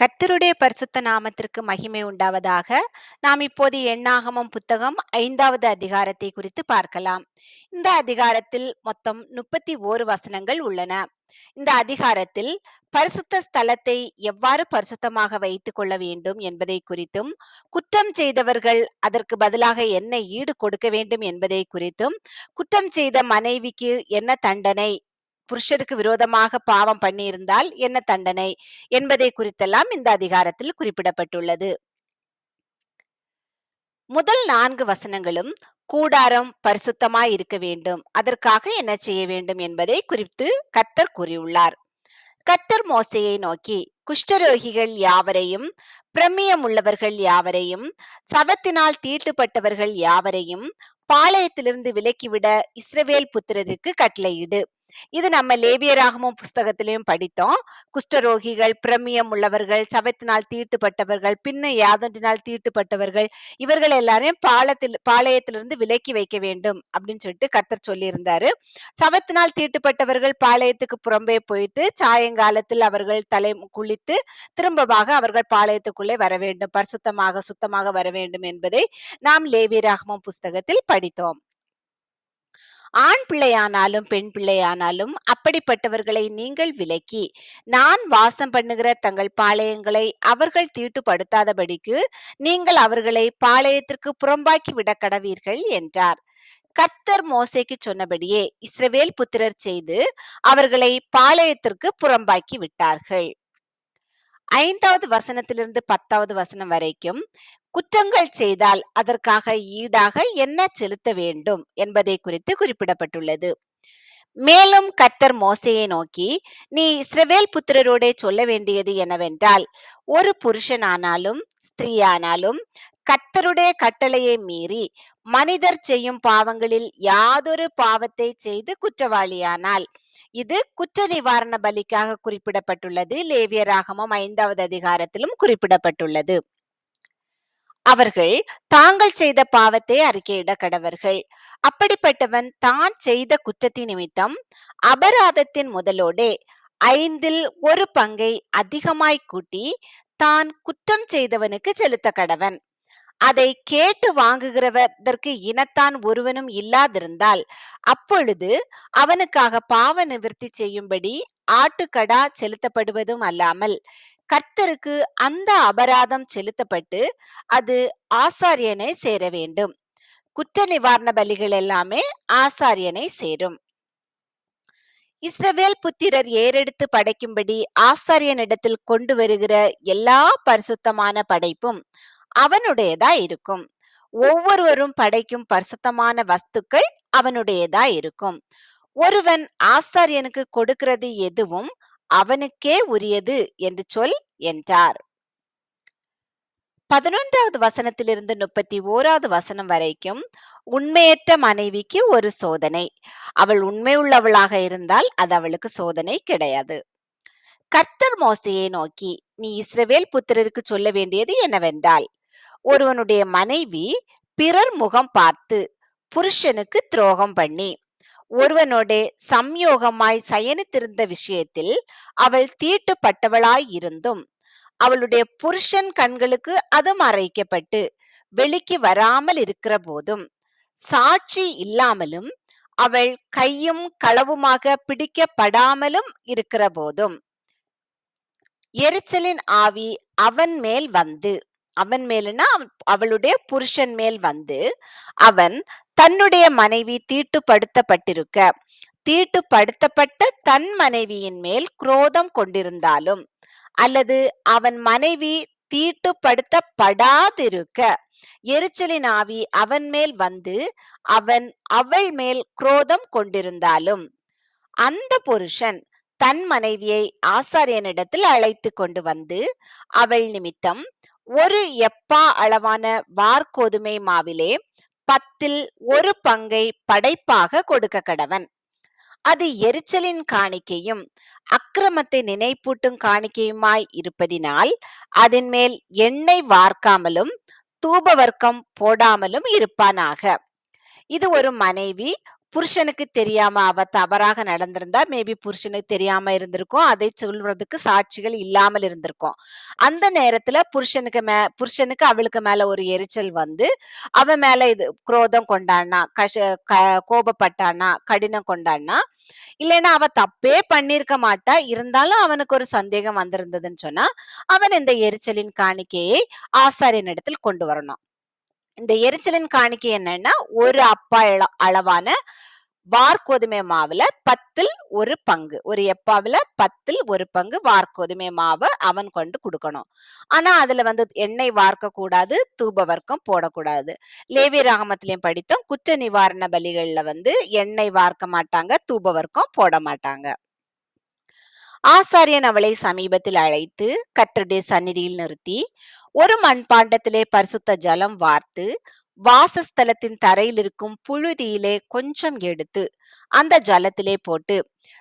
கர்த்தருடைய பரிசுத்த நாமத்திற்கு மகிமை உண்டாவதாக. நாம் இப்போது எண்ணாகமம் புத்தகம் 5வது அதிகாரத்தை குறித்து பார்க்கலாம். இந்த அதிகாரத்தில் மொத்தம் 31 வசனங்கள் உள்ளன. இந்த அதிகாரத்தில் பரிசுத்த ஸ்தலத்தை எவ்வாறு பரிசுத்தமாக வைத்துக் கொள்ள வேண்டும் என்பதை குறித்தும், குற்றம் செய்தவர்கள் அதற்கு பதிலாக என்ன ஈடு கொடுக்க வேண்டும் என்பதை குறித்தும், குற்றம் செய்த மனைவிக்கு என்ன தண்டனை, புருஷருக்கு விரோதமாக பாவம் பண்ணியிருந்தால் என்ன தண்டனை என்பதை குறித்தெல்லாம் இந்த அதிகாரத்தில் குறிப்பிடப்பட்டுள்ளது. முதல் 4 வசனங்களும் கூடாரம் பரிசுத்தமாய் இருக்க வேண்டும், அதற்காக என்ன செய்ய வேண்டும் என்பதை குறித்து கர்த்தர் கூறியுள்ளார். கர்த்தர் மோசேயை நோக்கி, குஷ்டரோகிகள் யாவரையும், பிரமியம் உள்ளவர்கள் யாவரையும், சவத்தினால் தீட்டுப்பட்டவர்கள் யாவரையும் பாளையத்திலிருந்து விலக்கிவிட இஸ்ரவேல் புத்திரருக்கு கட்டளையிடு. இது நம்ம லேவியராகமம் புஸ்தகத்திலையும் படித்தோம். குஷ்டரோகிகள், பிரமியம் உள்ளவர்கள், சவத்தினால் தீட்டுப்பட்டவர்கள், பின்ன யாதொன்றினால் தீட்டுப்பட்டவர்கள், இவர்கள் எல்லாரையும் பாளையத்திலிருந்து விலக்கி வைக்க வேண்டும் அப்படின்னு சொல்லிட்டு கர்த்தர் சொல்லி இருந்தாரு. சவத்தினால் தீட்டுப்பட்டவர்கள் பாளையத்துக்கு புறம்பே போயிட்டு சாயங்காலத்தில் அவர்கள் தலை குளித்து திரும்பமாக அவர்கள் பாளையத்துக்குள்ளே வர வேண்டும், பரிசுத்தமாக சுத்தமாக வர வேண்டும் என்பதை நாம் லேவியராகமம் புஸ்தகத்தில் படித்தோம். ஆண் பிள்ளையானாலும் பெண் பிள்ளையானாலும் அப்படிப்பட்டவர்களை நீங்கள் விலக்கி, நான் வாசம் பண்ணுகிற தங்கள் பாளையங்களை அவர்கள் தீட்டுப்படுத்தாதபடிக்கு நீங்கள் அவர்களை பாளையத்திற்கு புறம்பாக்கி விட கடவீர்கள் என்றார். கர்த்தர் மோசேக்கு சொன்னபடியே இஸ்ரவேல் புத்திரர் செய்து அவர்களை பாளையத்திற்கு புறம்பாக்கி விட்டார்கள். 5வது வசனத்திலிருந்து 10வது வசனம் வரைக்கும் குற்றங்கள் செய்தால் அதற்காக ஈடாக என்ன செலுத்த வேண்டும் என்பதை குறித்து குறிப்பிடப்பட்டுள்ளது. மேலும் கர்த்தர் மோசேயை நோக்கி, நீ இஸ்ரவேல் புத்திரரோடே சொல்ல வேண்டியது என்னவென்றால், ஒரு புருஷனானாலும் ஸ்திரீயானாலும் கர்த்தருடைய கட்டளையை மீறி மனிதர் செய்யும் பாவங்களில் யாதொரு பாவத்தை செய்து குற்றவாளியானால், இது குற்ற நிவாரண பலிக்காக குறிப்பிடப்பட்டுள்ளது. லேவியராகமம் 5வது அதிகாரத்திலும் குறிப்பிடப்பட்டுள்ளது. அவர்கள் தாங்கள் செய்த பாவத்தை அறிக்கையிட கடவர்கள். அப்படிப்பட்டவன் தான் செய்த குற்றத்தின் நிமித்தம் அபராதத்தின் முதலோடே 5ல் ஒரு பங்கை அதிகமாய் கூட்டி தான் குற்றம் செய்தவனுக்கு செலுத்த கடவன். அதை கேட்டு வாங்குகிறதற்கு இனத்தான் ஒருவனும் இல்லாதிருந்தால், அப்பொழுது அவனுக்காக பாவ நிவிர்த்தி செய்யும்படி ஆட்டுக்கடா செலுத்தப்படுவதும் அல்லாமல் கர்த்தருக்கு அந்த அபராதம் செலுத்தப்பட்டு அது ஆசாரியனை சேர வேண்டும். குற்ற நிவாரண பலிகள் எல்லாமே ஆசாரியனை சேரும். இஸ்ரவேல் புத்திரர் ஏறெடுத்து படைக்கும்படி ஆசாரியனிடத்தில் கொண்டு வருகிற எல்லா பரிசுத்தமான படைப்பும் அவனுடையதா இருக்கும். ஒவ்வொருவரும் படைக்கும் பரிசுத்தமான வஸ்துக்கள் அவனுடையதா இருக்கும். ஒருவன் ஆசாரியனுக்கு கொடுக்கிறது எதுவும் அவனுக்கே உரியது என்று சொல் என்றார். 11வது வசனத்திலிருந்து 31வது வசனம் வரைக்கும் உண்மையற்ற மனைவிக்கு ஒரு சோதனை. அவள் உண்மை உள்ளவளாக இருந்தால் அது அவளுக்கு சோதனை கிடையாது. கர்த்தர் மோசேயை நோக்கி, நீ இஸ்ரவேல் புத்திரருக்கு சொல்ல வேண்டியது என்னவென்றால், ஒருவனுடைய மனைவி பிறர் முகம் பார்த்து புருஷனுக்கு துரோகம் பண்ணி ஒருவனோட சம்யோகமாய் சயனித்திருந்த விஷயத்தில் அவள் தீட்டுப்பட்டவளாய் இருந்தும் அவளுடைய புருஷன் கண்களுக்கு அது மறைக்கப்பட்டு வெளிக்கு வராமல் இருக்கிற போதும், சாட்சி இல்லாமலும் அவள் கையும் களவுமாக பிடிக்கப்படாமலும் இருக்கிற போதும், எரிச்சலின் ஆவி அவன் மேல் வந்து, அவன் மேலுன்னா அவளுடைய புருஷன் மேல் வந்து, அவன் தன்னுடைய மனைவி தீட்டுப்படுத்தப்பட்டிருக்க தீட்டுப்படுத்தப்பட்ட தன் மனைவியின் மேல் குரோதம் கொண்டிருந்தாலும், அல்லது அவன் மனைவி தீட்டுப்படுத்தப்படாதிருக்க எரிச்சலின் ஆவி அவன் மேல் வந்து அவன் அவள் மேல் குரோதம் கொண்டிருந்தாலும், அந்த புருஷன் தன் மனைவியை ஆசாரியனிடத்தில் அழைத்து கொண்டு வந்து அவள் நிமித்தம் ஒரு எப்பா அளவான வார்கோதுமை மாவிலே 10ல் ஒரு பங்கை படைப்பாக கொடுக்க கடவன். அது எரிச்சலின் காணிக்கையும் அக்கிரமத்தை நினைப்பூட்டும் காணிக்கையுமாய் இருப்பதினால் அதன் மேல் எண்ணெய் வார்க்காமலும் தூபவர்க்கம் போடாமலும் இருப்பானாக. இது ஒரு மனைவி புருஷனுக்கு தெரியாம அவ தவறாக நடந்திருந்தா, மேபி புருஷனுக்கு தெரியாம இருந்திருக்கும். அதை சொல்றதுக்கு சாட்சிகள் இல்லாமல் இருந்திருக்கும். அந்த நேரத்துல புருஷனுக்கு அவளுக்கு மேல ஒரு எரிச்சல் வந்து, அவன் மேல இது குரோதம் கொண்டான்னா, கோபப்பட்டான்னா, கடினம் கொண்டான்னா, இல்லைன்னா அவ தப்பே பண்ணியிருக்க மாட்டா. இருந்தாலும் அவனுக்கு ஒரு சந்தேகம் வந்திருந்ததுன்னு சொன்னா, அவன் இந்த எரிச்சலின் காணிக்கையை ஆசாரியனிடத்தில் கொண்டு வரணும். இந்த எரிச்சலின் காணிக்கை என்னன்னா, ஒரு அப்பா அளவான வார்கோதுமை மாவுல 10ல் 1 பங்கு. ஒரு எப்பாவுல 10ல் 1 பங்கு வார்கோதுமை மாவ அவன் கொண்டு குடுக்கணும். ஆனா அதுல வந்து எண்ணெய் வார்க்க கூடாது, தூப வர்க்கம் போடக்கூடாது. லேவியராகமத்திலயும் படித்தோம். குற்ற நிவாரண பலிகள்ல வந்து எண்ணெய் வார்க்க மாட்டாங்க, தூப வர்க்கம் போட மாட்டாங்க. ஆசாரியன் அவளை சமீபத்தில் அழைத்து கர்த்தருடைய சந்நிதியில் நிறுத்தி, ஒரு மண்பாண்டத்திலே பரிசுத்த ஜலம் வார்த்து, வாசஸ்தலத்தின் தரையில் இருக்கும் புழுதியிலே கொஞ்சம் எடுத்து அந்த ஜலத்திலே போட்டு,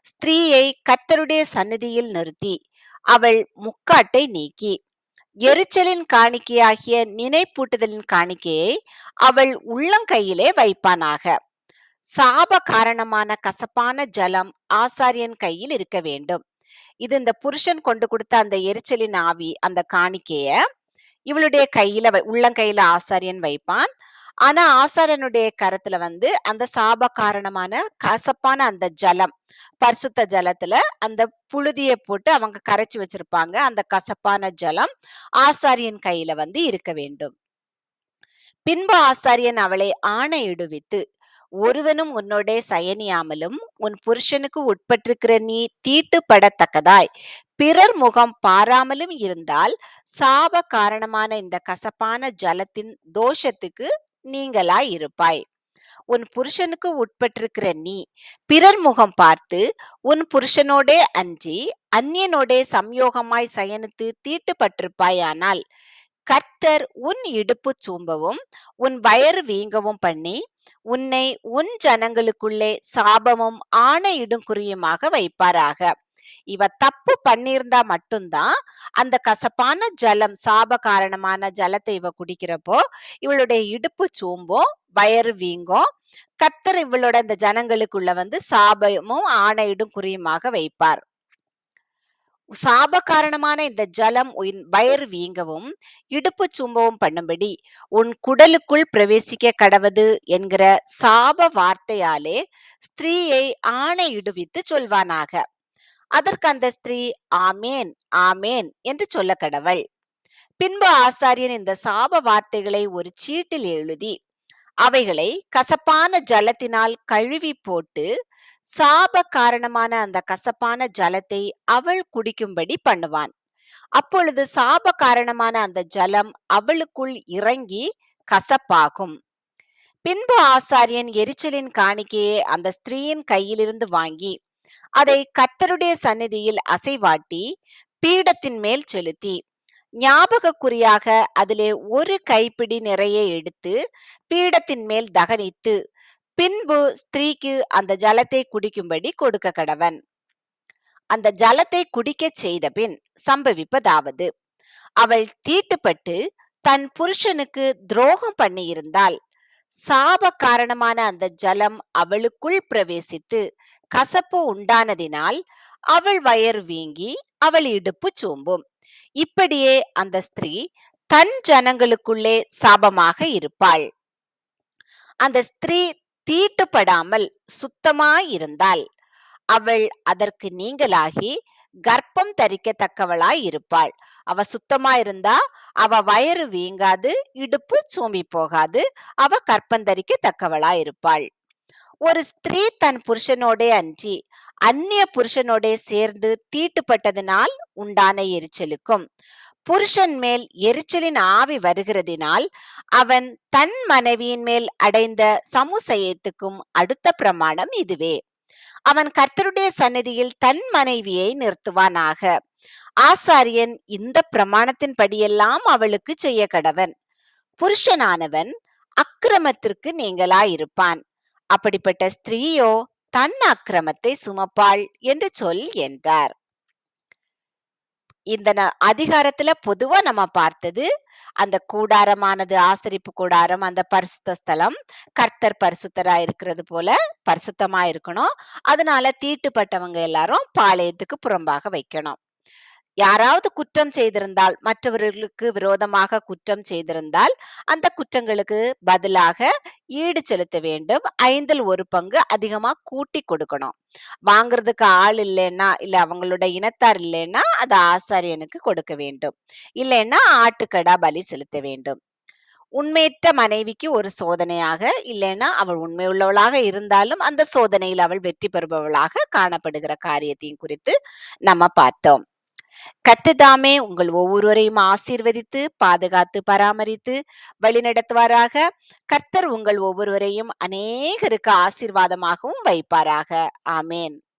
ஸ்திரீயை கர்த்தருடைய சந்நிதியில் நிறுத்தி, அவள் முக்காட்டை நீக்கி, எரிச்சலின் காணிக்கையாகிய நினைப்பூட்டுதலின் காணிக்கையை அவள் உள்ளங்கையிலே வைப்பானாக. சாப காரணமான கசப்பான ஜலம் ஆசாரியன் கையில் இருக்க வேண்டும். இது இந்த புருஷன் கொண்டு கொடுத்த அந்த எரிச்சலின் ஆவி, அந்த காணிக்கைய இவளுடைய உள்ளங்கையில ஆசாரியன் வைப்பான். ஆனா ஆசாரியனுடைய கரத்துல வந்து அந்த சாப காரணமான கசப்பான அந்த ஜலம், பரிசுத்த ஜலத்துல அந்த புழுதியை போட்டு அவங்க கரைச்சு வச்சிருப்பாங்க. அந்த கசப்பான ஜலம் ஆசாரியன் கையில வந்து இருக்க வேண்டும். பின்பு ஆசாரியன் அவளை ஆணையிடுவித்து, ஒருவனும் உன்னோடே சயனியாமலும் உன் புருஷனுக்கு உட்பட்டிருக்கிற நீ தீட்டுப்படத்தக்கதாய் பிறர் முகம் பாராமலும் இருந்தால், சாப காரணமான இந்த கசப்பான ஜலத்தின் தோஷத்துக்கு நீங்களாய் இருப்பாய். உன் புருஷனுக்கு உட்பட்டிருக்கிற நீ பிறர் முகம் பார்த்து உன் புருஷனோடே அன்றி அந்நியனோடே சம்யோகமாய் சயனித்து தீட்டுப்பட்டிருப்பாயானால், கர்த்தர் உன் இடுப்பு சூம்பவும் உன் வயறு வீங்கவும் பண்ணி உன்னை உன் ஜனங்களுக்குள்ளே சாபமும் ஆணையிடும் குறியுமாக வைப்பாராக. இவ தப்பு பண்ணியிருந்தா மட்டும்தான் அந்த கசப்பான ஜலம், சாப காரணமான ஜலத்தை இவ குடிக்கிறப்போ இவளுடைய இடுப்பு சூம்பும், வயறு வீங்கும். கர்த்தர் இவளோட இந்த ஜனங்களுக்குள்ள வந்து சாபமும் ஆணையிடும் குறியுமாக வைப்பார். சாப காரணமான இந்த ஜலம் உன் வயிறு வீங்கவும் இடுப்பு சும்பவும் பண்ணும்படி உன் குடலுக்குள் பிரவேசிக்க கடவது என்கிற சாப வார்த்தையாலே ஸ்திரீயை ஆணையிடுவித்து சொல்வானாக. அதற்கு அந்த ஸ்திரீ ஆமேன் ஆமேன் என்று சொல்ல கடவள். பின்பு ஆசாரியன் இந்த சாப வார்த்தைகளை ஒரு சீட்டில் எழுதி அவைகளை கசப்பான ஜலத்தினால் கழுவி போட்டு, சாப காரணமான அந்த கசப்பான ஜலத்தை அவள் குடிக்கும்படி பண்ணுவான். அப்பொழுது சாப காரணமான அந்த ஜலம் அவளுக்குள் இறங்கி கசப்பாகும். பின்பு ஆசாரியன் எரிச்சலின் காணிக்கையை அந்த ஸ்திரீயின் கையிலிருந்து வாங்கி அதை கர்த்தருடைய சந்நிதியில் அசைவாட்டி பீடத்தின் மேல் செலுத்தி, ஞாபகக்குறியாக அதிலே ஒரு கைப்பிடி நிறைய எடுத்து பீடத்தின் மேல் தகனித்து, பின்பு ஸ்திரீக்கு அந்த ஜலத்தை குடிக்கும்படி கொடுக்க கடவன். அந்த ஜலத்தை குடிக்கச் செய்த பின் சம்பவிப்பதாவது, அவள் தீட்டுப்பட்டு தன் புருஷனுக்கு துரோகம் பண்ணியிருந்தால், சாப காரணமான அந்த ஜலம் அவளுக்குள் பிரவேசித்து கசப்பு உண்டானதினால் அவள் வயறு வீங்கி அவள் இடுப்பு சோம்பும். இப்படியே அந்த ஸ்திரீ தன் ஜனங்களுக்குள்ளே சாபமாக இருப்பாள். அந்த ஸ்திரீ தீட்டுப்படாமல் சுத்தமாயிருந்தால் அவள் அதற்கு நீங்களாகி கர்ப்பம் தரிக்கத்தக்கவளாய் இருப்பாள். அவ சுத்தமா இருந்தா அவ வயிறு வீங்காது, இடுப்பு சூம்பி போகாது, அவ கர்ப்பம் தரிக்கத்தக்கவளாய் இருப்பாள். ஒரு ஸ்திரீ தன் புருஷனோடே அன்றி அந்நிய புருஷனோடே சேர்ந்து தீட்டுப்பட்டதினால் உண்டான எரிச்சலுக்கும், புருஷன் மேல் எரிச்சலின் ஆவி வருகிறதினால் அவன் தன் மனைவியின் மேல் அடைந்த சமுசயத்துக்கும் அடுத்த பிரமாணம் இதுவே. அவன் கர்த்தருடைய சந்நிதியில் தன் மனைவியை நிறுத்துவானாக. ஆசாரியன் இந்த பிரமாணத்தின் படியெல்லாம் அவளுக்கு செய்ய கடவன். புருஷனானவன் அக்கிரமத்திற்கு நீங்களாயிருப்பான். அப்படிப்பட்ட ஸ்திரீயோ தன் அக்கிரமத்தை சுமப்பாள் என்று சொல் என்றார். இந்த அதிகாரத்துல பொதுவா நம்ம பார்த்தது, அந்த கூடாரமானது ஆசரிப்பு கூடாரம், அந்த பரிசுத்த ஸ்தலம், கர்த்தர் பரிசுத்தரா இருக்கிறது போல பரிசுத்தமா இருக்கணும். அதனால தீட்டுப்பட்டவங்க எல்லாரும் பாளையத்துக்கு புறம்பாக வைக்கணும். யாராவது குற்றம் செய்திருந்தால், மற்றவர்களுக்கு விரோதமாக குற்றம் செய்திருந்தால், அந்த குற்றங்களுக்கு பதிலாக ஈடு செலுத்த வேண்டும். 5ல் 1 பங்கு அதிகமா கூட்டி கொடுக்கணும். வாங்குறதுக்கு ஆள் இல்லைன்னா, இல்ல அவங்களோட இனத்தார் இல்லைன்னா, அத ஆசாரியனுக்கு கொடுக்க வேண்டும். இல்லைன்னா ஆட்டுக்கடா பலி செலுத்த வேண்டும். உண்மையற்ற மனைவிக்கு ஒரு சோதனையாக, இல்லைன்னா அவள் உண்மையுள்ளவளாக இருந்தாலும், அந்த சோதனையில் அவள் வெற்றி பெறுபவளாக காணப்படுகிற காரியத்தையும் குறித்து நம்ம பார்த்தோம். கர்த்தர் உங்கள் ஒவ்வொருவரையும் ஆசீர்வதித்து, பாதுகாத்து, பராமரித்து, வழிநடத்துவாராக. கர்த்தர் உங்கள் ஒவ்வொருவரையும் அநேகருக்கு ஆசீர்வாதமாகவும் வைப்பாராக. ஆமென்.